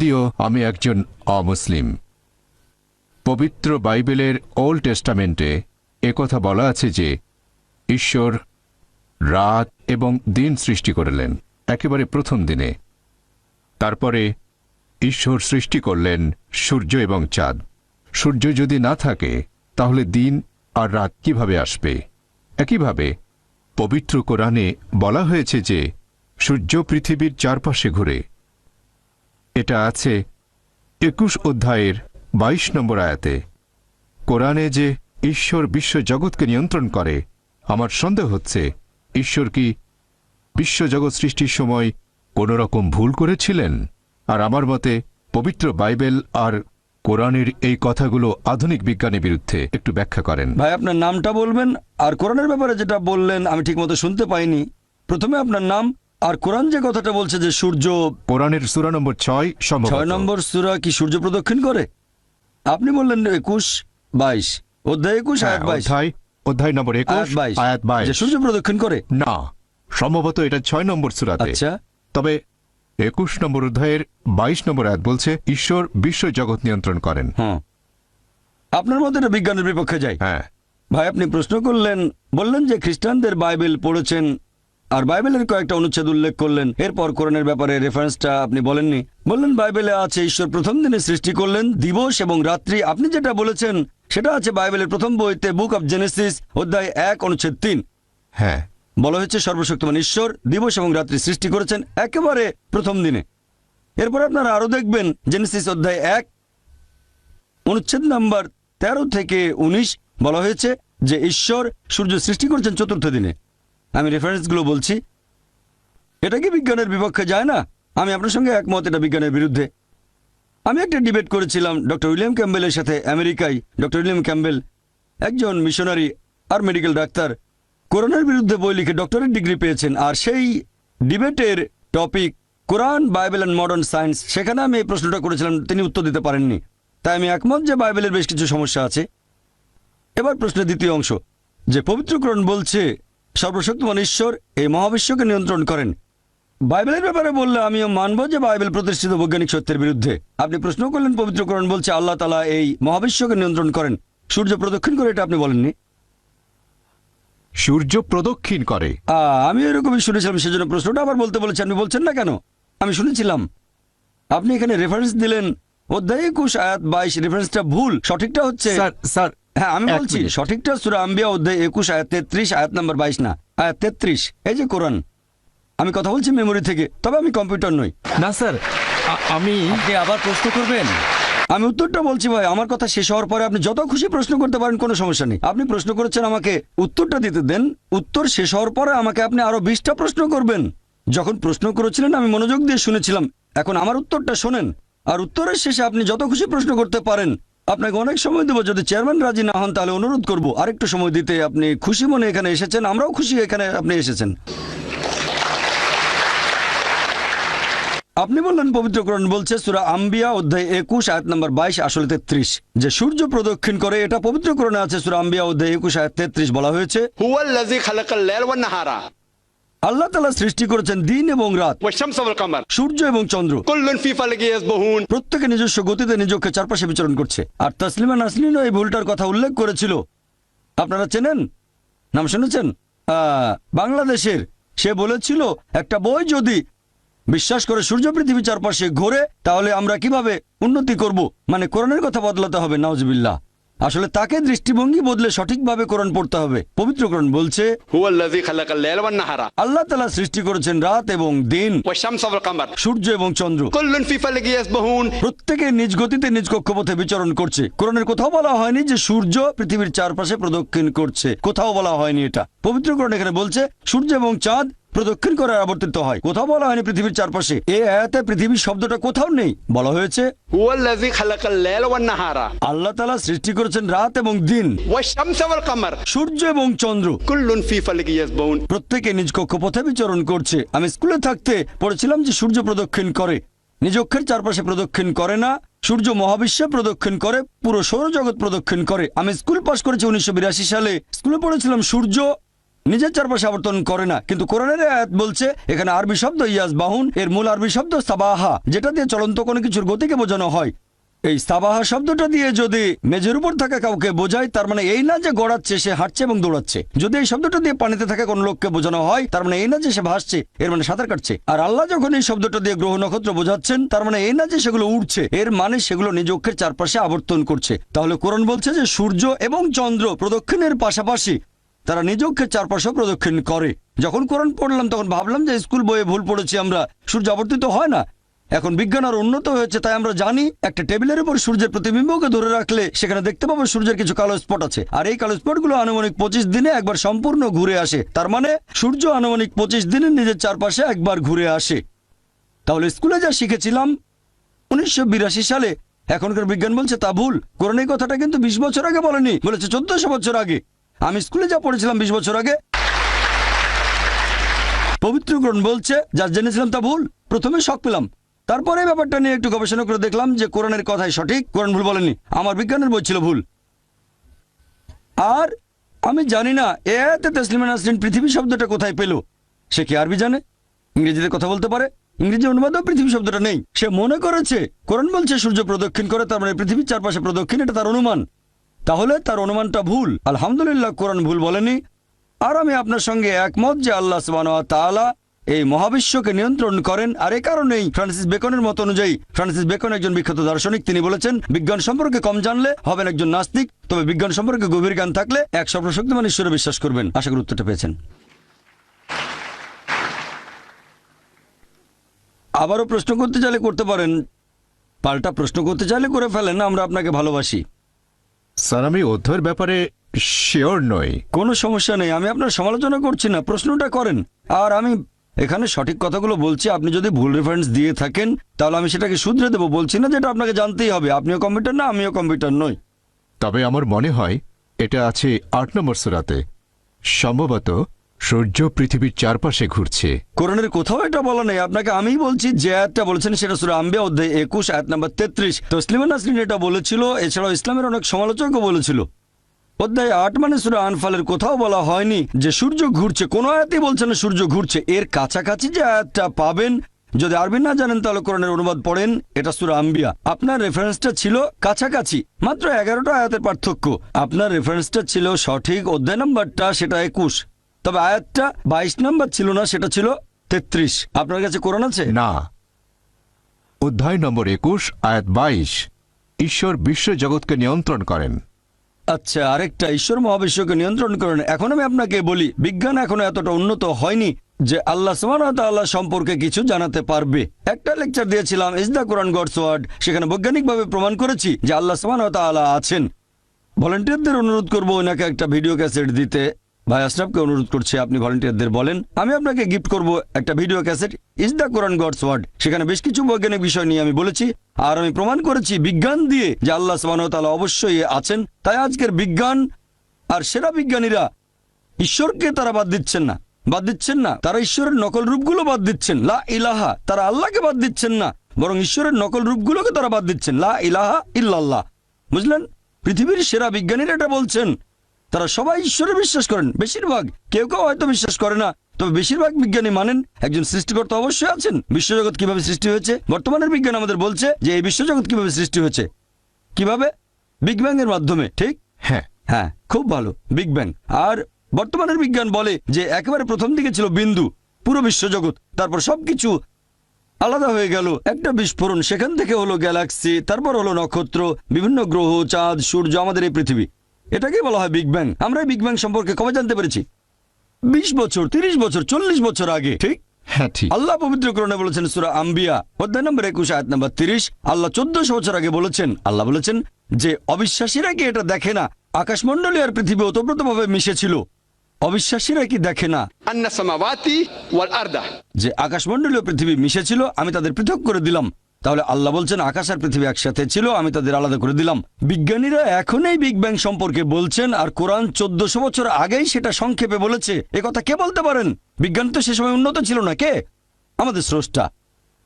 যদিও আমি একজন অমুসলিম, পবিত্র বাইবেলের ওল্ড টেস্টামেন্টে একথা বলা আছে যে ঈশ্বর রাত এবং দিন সৃষ্টি করলেন একেবারে প্রথম দিনে। তারপরে ঈশ্বর সৃষ্টি করলেন সূর্য এবং চাঁদ। সূর্য যদি না থাকে তাহলে দিন আর রাত কিভাবে আসবে? একইভাবে পবিত্র কোরআনে বলা হয়েছে যে সূর্য পৃথিবীর চারপাশে ঘুরে। এটা আছে 21 অধ্যায়ের 22 নম্বর আয়াতে। কোরআনে যে ঈশ্বর বিশ্বজগৎকে নিয়ন্ত্রণ করে, আমার সন্দেহ হচ্ছে ঈশ্বর কি বিশ্বজগৎ সৃষ্টির সময় কোনো রকম ভুল করেছিলেন? আর আমার মতে পবিত্র বাইবেল আর কোরআনের এই কথাগুলো আধুনিক বিজ্ঞানের বিরুদ্ধে। একটু ব্যাখ্যা করেন ভাই। আপনার নামটা বলবেন, আর কোরআনের ব্যাপারে যেটা বললেন আমি ঠিকমতো শুনতে পাইনি। প্রথমে আপনার নাম, আর কোরআন যে কথাটা বলছে যে সূর্য, কোরআনের সূরা নম্বর 6 নম্বর সূরা কি সূর্য প্রদক্ষিণ করে? আপনি বললেন 21-22 অধ্যায় 21 আয়াত 22 অধ্যায় নম্বর 21 আয়াত 22 যে সূর্য প্রদক্ষিণ করে। না, সম্ভবত এটা 6 নম্বর সূরাতে। আচ্ছা, তবে 21 নম্বর অধ্যায়ের 22 নম্বর আয়াত বলছে ঈশ্বর বিশ্বজগৎ নিয়ন্ত্রণ করেন। হ্যাঁ, আপনার মতে এটা বিজ্ঞানের বিপক্ষে যায়। হ্যাঁ ভাই, আপনি প্রশ্ন করলেন, বললেন যে খ্রিস্টানদের বাইবেল পড়েছেন আর বাইবেলের কয়েকটা অনুচ্ছেদ উল্লেখ করলেন। এরপর কোরআনের ব্যাপারে রেফারেন্সটা আপনি বলেননি। বললেন বাইবেলে আছে ঈশ্বর প্রথম দিনে সৃষ্টি করলেন দিবস এবং রাত্রি। আপনি যেটা বলেছেন সেটা আছে বাইবেলের প্রথম বইতে, বুক অব জেনেসিস অধ্যায় 1 অনুচ্ছেদ 3। হ্যাঁ, বলা হয়েছে সর্বশক্তিমান ঈশ্বর দিবস এবং রাত্রি সৃষ্টি করেছেন একেবারে প্রথম দিনে। এরপর আপনারা আরো দেখবেন জেনেসিস অধ্যায় 1 অনুচ্ছেদ নাম্বার 13 থেকে 19 বলা হয়েছে যে ঈশ্বর সূর্য সৃষ্টি করেছেন চতুর্থ দিনে। আমি রেফারেন্সগুলো বলছি। এটা কি বিজ্ঞানের বিপক্ষে যায় না? আমি আপনার সঙ্গে একমত, এটা বিজ্ঞানের বিরুদ্ধে। আমি একটা ডিবেট করেছিলাম ডক্টর উইলিয়াম ক্যাম্বেলের সাথে আমেরিকায়। ডক্টর উইলিয়াম ক্যাম্বেল একজন মিশনারি আর মেডিকেল ডাক্তার, কোরআনের বিরুদ্ধে বই লিখে ডক্টরেট ডিগ্রি পেয়েছেন। আর সেই ডিবেটের topic Quran, Bible and modern science. সেখানে আমি এই প্রশ্নটা করেছিলাম, তিনি উত্তর দিতে পারেননি। তাই আমি একমত যে বাইবেলের বেশ কিছু সমস্যা আছে। এবার প্রশ্নের দ্বিতীয় অংশ, যে পবিত্র কোরআন বলছে সর্বশক্তিমান ঈশ্বর এই মহাবিশ্বকে নিয়ন্ত্রণ করেন। বাইবেলের ব্যাপারে বললে আমিও মানব যে বাইবেল প্রতিষ্ঠিত বৈজ্ঞানিক সত্যের বিরুদ্ধে। আপনি প্রশ্ন করলেন পবিত্র কোরআন বলছে আল্লাহ তাআলা এই মহাবিশ্বকে নিয়ন্ত্রণ করেন, সূর্য প্রদক্ষিণ করে, এটা আপনি বলেননি। সূর্য প্রদক্ষিণ করে। আমি এরকমই শুনেছিলাম, সেজন্য প্রশ্নটা আবার বলতে বলেছি। আপনি বলছেন না কেন? আমি শুনেছিলাম। আপনি এখানে রেফারেন্স দিলেন অধ্যায় 21 আয়াত 22। রেফারেন্সটা ভুল, সঠিকটা হচ্ছে স্যার হ্যাঁ আমি বলছি সঠিকটা সূরা আম্বিয়া অধ্যায় 21 আয়াত 33 আয়াত নাম্বার 22 না, আয়াত 33। এই যে কোরআন, আমি কথা বলছি মেমোরি থেকে, তবে আমি কম্পিউটার নই। না স্যার, আপনি আবার প্রশ্ন করবেন? আমি উত্তরটা বলছি ভাই, আমার কথা শেষ হওয়ার পরে আপনি যত খুশি প্রশ্ন করতে পারেন, কোনো সমস্যা নেই। আপনি প্রশ্ন করেছেন, আমাকে উত্তরটা দিতে দেন। উত্তর শেষ হওয়ার পরে আমাকে আপনি আরো 20টা প্রশ্ন করবেন। যখন প্রশ্ন করেছিলেন আমি মনোযোগ দিয়ে শুনেছিলাম। এখন আমার উত্তরটা শোনেন, আর উত্তরের শেষে আপনি যত খুশি প্রশ্ন করতে পারেন। আপনাকে অনেক সময় দেবো, যদি চেয়ারম্যান রাজি না হন তাহলে অনুরোধ করব আরেকটু সময় দিতে। আপনি খুশি মনে এখানে এসেছেন, আমরাও খুশি এখানে আপনি এসেছেন। আপনি বললেন পবিত্র কোরআন বলছে সূরা আম্বিয়া অধ্যায় 21 আয়াত নাম্বার 22 আসলে 33 যে সূর্য প্রদক্ষিণ করে। এটা পবিত্র কোরআনে আছে। সূরা আম্বিয়া অধ্যায় 21 আয়াত 33 বলা হয়েছে হুয়াল্লাযী খালাকাল লাইলা ওয়ান নাহারা, আল্লাহ তাআলা সৃষ্টি করেছেন দিন এবং রাত, ওয়াশ-শামস ওয়াল কামার, সূর্য এবং চন্দ্র। কুল্লুন ফি ফালাকি ইয়াসবাহুন, প্রত্যেকে নিজস্ব গতিতে নিজকে চারপাশে বিচরণ করছে। আর তাসলিমা নাসরিনও এই ভুলটার কথা উল্লেখ করেছিল। আপনারা চেনেন, নাম শুনেছেন? বাংলাদেশের সে বলেছিল একটা বই যদি বিশ্বাস করে সূর্য পৃথিবী চারপাশে ঘোরে তাহলে আমরা কিভাবে উন্নতি করব, মানে কোরআনের কথা বদলাতে হবে। নাউজুবিল্লাহ। আসলে তাকে দৃষ্টিভঙ্গি বদলে সঠিকভাবে কোরআন পড়তে হবে। পবিত্র কোরআন বলছে হুয়াল্লাযী খালাকাল লাইলা ওয়ান নাহারা, আল্লাহ তাআলা সৃষ্টি করেছেন রাত এবং দিন, ওয়াশ-শামস ওয়াল কামার, সূর্য এবং চন্দ্র। কুল্লুন ফি ফালাকি ইয়াসবাহুন, প্রত্যেকে নিজ গতিতে নিজ কক্ষপথে বিচরণ করছে। কোরআনের কোথাও বলা হয়নি যে সূর্য পৃথিবীর চারপাশে প্রদক্ষিণ করছে, কোথাও বলা হয়নি এটা। পবিত্র কোরআন এখানে বলছে সূর্য এবং চাঁদ প্রদক্ষিণ করে আবর্তিত হয়, কোথাও বলা হয়নি পৃথিবীর চারপাশে। এই আয়াতে পৃথিবীর শব্দটা কোথাও নেই। বলা হয়েছে হুয়াল্লাযী খালাকাল লাইলা ওয়ান নাহারা, আল্লাহ তাআলা সৃষ্টি করেছেন রাত এবং দিন, ওয়াশ-শামস ওয়াল কামার, সূর্য এবং চন্দ্র। কুল্লুন ফি ফালাকি ইয়াসবাহুন, প্রত্যেকে নিজ কক্ষপথে বিচরণ করছে। আমি স্কুলে থাকতে পড়েছিলাম যে সূর্য প্রদক্ষিণ করে, নিজ অক্ষের চারপাশে প্রদক্ষিণ করে না। সূর্য মহাবিশ্বে প্রদক্ষিণ করে, পুরো সৌরজগৎ প্রদক্ষিণ করে। আমি স্কুল পাশ করেছি 1982 সালে। স্কুলে পড়েছিলাম সূর্য নিজের চারপাশে আবর্তন করে না, কিন্তু কোরআনের আয়াত বলছে এখানে আরবি শব্দ ইয়াসবাহুন এর মূল আরবি শব্দ সাবাহা, যেটা দিয়ে চলন্ত কোনো কিছুর গতিকে বোঝানো হয়। এই সাবাহা শব্দটা দিয়ে যদি মেঝের উপর থাকা কাউকে বোঝায়, তার মানে এই না যে গড়াচ্ছে, সে হাঁটছে এবং দৌড়াচ্ছে। যদি এই শব্দটা দিয়ে পানিতে থাকা কোনো লোককে বোঝানো হয়, তার মানে এই না যে সে ভাসছে, এর মানে সাঁতার কাটছে। আর আল্লাহ যখন এই শব্দটা দিয়ে গ্রহ নক্ষত্র বোঝাচ্ছেন, তার মানে এই না যে সেগুলো উড়ছে, এর মানে সেগুলো নিজ অক্ষের চারপাশে আবর্তন করছে। তাহলে কোরআন বলছে যে সূর্য এবং চন্দ্র প্রদক্ষিণের পাশাপাশি তারা নিজ অক্ষের চারপাশেও প্রদক্ষিণ করে। যখন কোরআন পড়লাম তখন ভাবলাম যে স্কুল বইয়ে ভুল পড়েছি আমরা, সূর্য আবর্তিত হয় না। এখন বিজ্ঞান আর উন্নত হয়েছে, তাই আমরা জানি একটা টেবিলের উপর সূর্যের প্রতিবিম্বকে ধরে রাখলে সেখানে দেখতে পাবো সূর্যের কিছু কালো স্পট আছে, আর এই কালো স্পটগুলো আনুমানিক 25 দিনে একবার সম্পূর্ণ ঘুরে আসে। তার মানে সূর্য আনুমানিক 25 দিনে নিজের চারপাশে একবার ঘুরে আসে। তাহলে স্কুলে যা শিখেছিলাম 1982 সালে, এখনকার বিজ্ঞান বলছে তা ভুল। কোরআন এই কথাটা কিন্তু 20 বছর আগে বলেনি, বলেছে 1400 বছর আগে। আমি স্কুলে যা পড়েছিলাম 20 বছর আগে, পবিত্র কোরআন বলছে যা জেনেছিলাম তা ভুল। প্রথমে শক পেলাম, তারপরে ব্যাপারটা নিয়ে একটু গবেষণা করে দেখলাম যে কোরআনের কথাই সঠিক, কোরআন ভুল বলেনি, আমার বিজ্ঞানের বই ছিল ভুল। আর আমি জানি না এ আয়াতে তাসলিমা নাসরিন পৃথিবী শব্দটা কোথায় পেল। সে কি আরবি জানে? ইংরেজিতে কথা বলতে পারে? ইংরেজি অনুবাদেও পৃথিবী শব্দটা নেই। সে মনে করেছে কোরআন বলছে সূর্য প্রদক্ষিণ করে, তার মানে পৃথিবীর চারপাশে প্রদক্ষিণ, এটা তার অনুমান। তাহলে তার অনুমানটা ভুল। আলহামদুলিল্লাহ, কোরআন ভুল বলেনি। আর আমি আপনার সঙ্গে একমত যে আল্লাহ সুবহানাহু ওয়া তাআলা এই মহাবিশ্বকে নিয়ন্ত্রণ করেন। আর এই কারণেই ফ্রান্সিস বেকনের মত অনুযায়ী, ফ্রান্সিস বেকন একজন বিখ্যাত দার্শনিক, তিনি বলেছেন বিজ্ঞান সম্পর্কে কম জানলে হবেন একজন নাস্তিক, তবে বিজ্ঞান সম্পর্কে গভীর জ্ঞান থাকলে এক সর্বশক্তিমান ঈশ্বরে বিশ্বাস করবেন। আশা করি উত্তরটা পেয়েছেন। আবারও প্রশ্ন করতে চাইলে করতে পারেন, পাল্টা প্রশ্ন করতে চাইলে করে ফেলেন, আমরা আপনাকে ভালোবাসি। স্যার, আমি অধ্যয়ের ব্যাপারে শিওর নই। কোনো সমস্যা নেই, আমি আপনার সমালোচনা করছি না, প্রশ্নটা করেন। আর আমি এখানে সঠিক কথাগুলো বলছি, আপনি যদি ভুল রেফারেন্স দিয়ে থাকেন তাহলে আমি সেটাকে শুধরে দেবো। বলছি না যেটা আপনাকে জানতেই হবে, আপনিও কম্পিউটার না, আমিও কম্পিউটার নই। তবে আমার মনে হয় এটা আছে 8 নম্বর সূরাতে, সম্ভবত সূর্য পৃথিবীর চারপাশে ঘুরছে। কোরআনের কোথাও এটা বলা নেই। আপনাকে আমিই বলছি যে আয়াতটা বলেছেন সেটা সূরা আম্বিয়া অধ্যায় 21 আয়াত নাম্বার 33। তসলিমা নাসরিন এটা বলেছিল, এছাড়াও ইসলামের অনেক সমালোচকও বলেছিল। অধ্যায় 8 মানে সূরা আনফালের কোথাও বলা হয়নি যে সূর্য ঘুরছে, কোন আয়াতেই বলছে না সূর্য ঘুরছে। এর কাছাকাছি যে আয়াতটা পাবেন, যদি আরবি না জানেন তাহলে কোরআনের অনুবাদ পড়েন, এটা সূরা আম্বিয়া। আপনার রেফারেন্সটা ছিল কাছাকাছি, মাত্র 11টা আয়াতের পার্থক্য। আপনার রেফারেন্সটা ছিল সঠিক, অধ্যায় নাম্বারটা সেটা 21, তবে আয়াতটা 22 নাম্বার ছিল না, সেটা ছিল 33। আপনার কাছে কোরআন আছে? না, অধ্যায় নম্বর 21 আয়াত 22, ঈশ্বর বিশ্ব জগৎকে নিয়ন্ত্রণ করেন। আচ্ছা, আরেকটা, ঈশ্বর মহাবিশ্বকে নিয়ন্ত্রণ করেন। এখন আমি আপনাকে বলি, বিজ্ঞান এখনো এতটা উন্নত হয়নি যে আল্লাহ সুবহানাহু ওয়া তাআলা সম্পর্কে কিছু জানাতে পারবে। একটা লেকচার দিয়েছিলাম, is the Quran God's word, সেখানে বৈজ্ঞানিকভাবে প্রমাণ করেছি যে আল্লাহ সুবহানাহু ওয়া তাআলা আছেন। ভলান্টিয়ারদের অনুরোধ করবো ওনাকে একটা ভিডিও ক্যাসেট দিতে। ভাই আশরাফকে অনুরোধ করছি, আপনি ভলান্টিয়ারদের বলেন আমি আপনাকে গিফট করব একটা video cassette, is the Quran God's word. সেখানে বেশ কিছু বৈজ্ঞানিক বিষয় নিয়ে আমি বলেছি, আর আমি প্রমাণ করেছি বিজ্ঞান দিয়ে যে আল্লাহ সুবহানাহু ওয়া তাআলা অবশ্যই আছেন। তাই আজকের বিজ্ঞান আর সেরা বিজ্ঞানীরা ঈশ্বরকে তারা বাদ দিচ্ছেন না, তারা ঈশ্বরের নকল রূপগুলো বাদ দিচ্ছেন। লা ইলাহা, তারা আল্লাহকে বাদ দিচ্ছেন না, বরং ঈশ্বরের নকল রূপগুলোকে তারা বাদ দিচ্ছেন। লা ইলাহা ইল্লাল্লাহ। বুঝলেন? পৃথিবীর সেরা বিজ্ঞানীরা এটা বলছেন। তারা সবাই ঈশ্বরে বিশ্বাস করেন, বেশিরভাগ, কেউ কেউ হয়তো বিশ্বাস করে না, তবে বেশিরভাগ বিজ্ঞানী মানেন একজন সৃষ্টিকর্তা অবশ্যই আছেন। বিশ্বজগৎ কিভাবে সৃষ্টি হয়েছে? বর্তমানের বিজ্ঞান আমাদের বলছে যে এই বিশ্বজগৎ কিভাবে সৃষ্টি হয়েছে। কিভাবে? বিগ ব্যাং এর মাধ্যমে, ঠিক? হ্যাঁ, খুব ভালো, বিগ ব্যাং। আর বর্তমানের বিজ্ঞান বলে যে একেবারে প্রথম দিকে ছিল বিন্দু, পুরো বিশ্বজগৎ, তারপর সবকিছু আলাদা হয়ে গেল, একটা বিস্ফোরণ, সেখান থেকে হলো গ্যালাক্সি, তারপর হলো নক্ষত্র, বিভিন্ন গ্রহ, চাঁদ, সূর্য, আমাদের এই পৃথিবী। এটাকেই বলা হয় বিগ ব্যাং। আমরা এই বিগ ব্যাং সম্পর্কে কবে জানতে পেরেছি? 20 বছর, 30 বছর, 40 বছর আগে, ঠিক? হ্যাঁ, ঠিক। আল্লাহ পবিত্র কোরআনে বলেছেন সূরা আম্বিয়া অধ্যায় নম্বর 21 আয়াত নম্বর 30, আল্লাহ 1400 বছর আগে বলেছেন, আল্লাহ বলেছেন যে অবিশ্বাসীরা কি এটা দেখে না আকাশমণ্ডলী আর পৃথিবী ওতপ্রোতভাবে মিশেছিল? অবিশ্বাসীরা কি দেখে না أن السماوات والأرض যে আকাশমণ্ডলী ও পৃথিবী মিশেছিল, আমি তাদের পৃথক করে দিলাম? তাহলে আল্লাহ বলছেন আকাশ আর পৃথিবী একসাথে ছিল, আমি তাদের আলাদা করে দিলাম। বিজ্ঞানীরা এখন এই বিগ ব্যাং সম্পর্কে বলছেন, আর কোরআন 1400 বছর আগেই সেটা সংক্ষেপে বলেছে। এ কথা কে বলতে পারেন? বিজ্ঞান তো সে সময় উন্নত ছিল না। কে? আমাদের স্রষ্টা।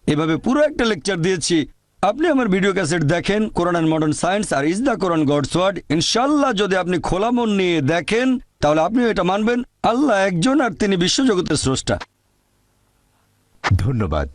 এভাবে পুরো একটা লেকচার দিয়েছি। আপনি আমার ভিডিও ক্যাসেট দেখেন, কোরআন অ্যান্ড মডার্ন সায়েন্স আর is the Quran God's word. ইনশাল্লাহ যদি আপনি খোলা মন নিয়ে দেখেন তাহলে আপনিও এটা মানবেন আল্লাহ একজন আর তিনি বিশ্বজগতের স্রষ্টা। ধন্যবাদ।